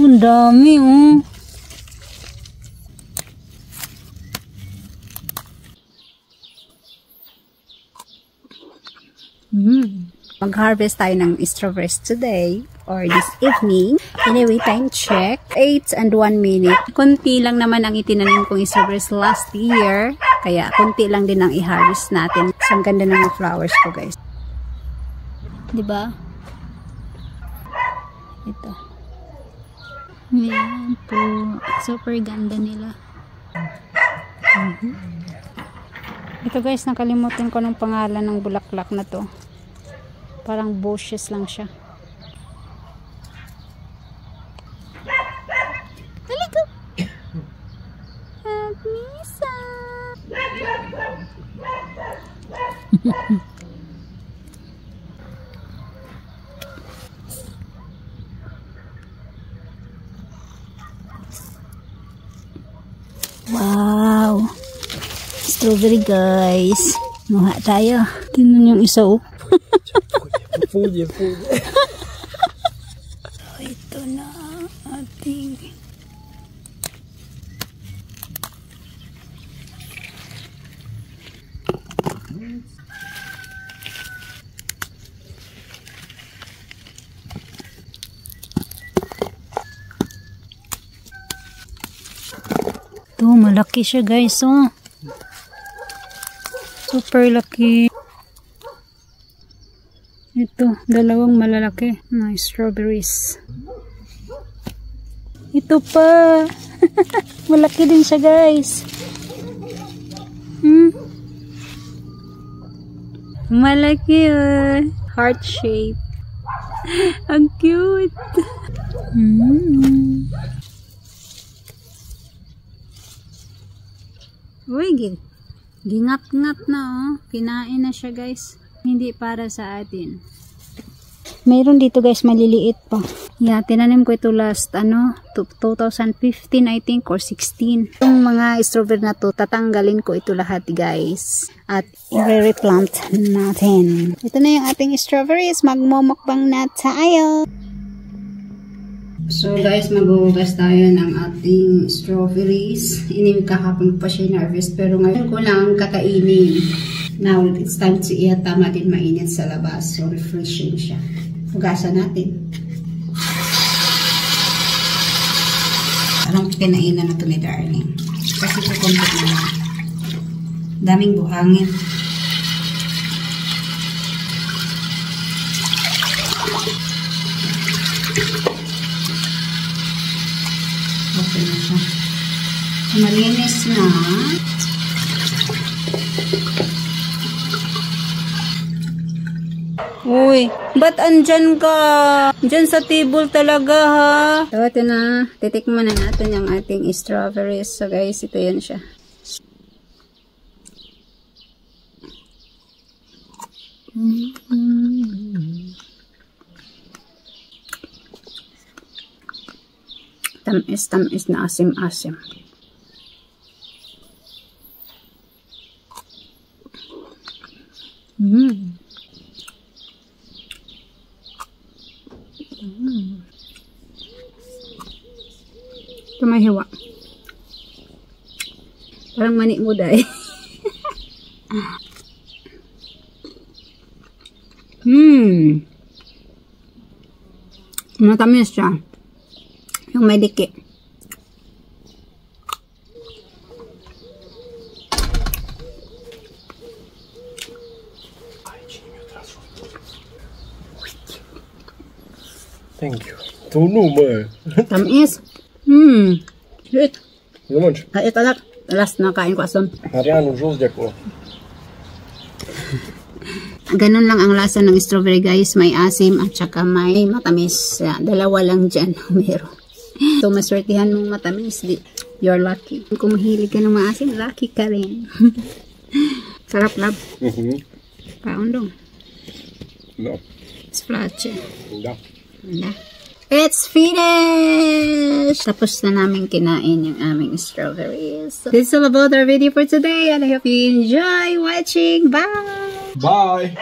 Ang dami, oh. Mag-harvest tayo ng strawberries today or this evening. Anyway, time check. 8 and 1 minute. Kunti lang naman ang itinanim kong strawberries last year. Kaya kunti lang din ang i-harvest natin. So, ang ganda ng mga flowers ko, guys. Diba? Ito. Ayan po. Super ganda nila. Ito guys, nakalimutan ko ng pangalan ng bulaklak na to. Parang bushes lang siya. Halika! Misa! Wow! Strawberry guys. Muha tayo. Tingnan yung isa, oh. Fuji. Ito na ating ito, malaki siya guys, oh. Super laki. Ito, dalawang malalaki na strawberries. Ito pa. Malaki din siya guys. Malaki, oh. Heart shape. Ang cute. Uy, gingat-ngat na, oh. Kinain na siya guys. Hindi para sa atin. Mayroon dito guys, maliliit pa. Yeah, tinanim ko ito last, 2015 I think or 16. Itong mga strawberry na to, tatanggalin ko ito lahat guys. At i-replant natin. Ito na yung ating strawberries. Magmumukbang na tayo. So guys, maghuhugas tayo ng ating strawberries. Ini kahapon pa siya na-harvest pero ngayon ko lang kakainin. Now, it's time to eat. Tama din mainit sa labas. So, refreshing siya. Hugasan natin. Parang pinainan na ito ni Darling. Kasi ito konti na lang. Daming buhangin. Okay na siya. Malinis na. Uy, ba't andyan ka? Andyan sa table talaga, ha? So, ito na. Titikman na natin yung ating strawberries. So, guys, ito yan siya. Tamis na asim-asim. Ito may hiwa. Parang mani mo dahil. Matamis siya. Yung may diki. Thank you. Tunumă. Tamis. Sweet. Nu mănânci. Hai, ăsta las na kain ko ason. Marianul jos de acolo. Ganun lang ang lasa ng strawberry guys. May asim at saka may matamis. Dalawa lang dyan meron. So maswertihan mong matamis. You're lucky. Kung mahilig ka ng maasim, lucky ka rin. Sarap lab. Kaon dong. Da. Splache. Da. It's finished! Tapos na namin kinain yung aming strawberries. So, this is all about our video for today and I hope you enjoy watching. Bye! Bye!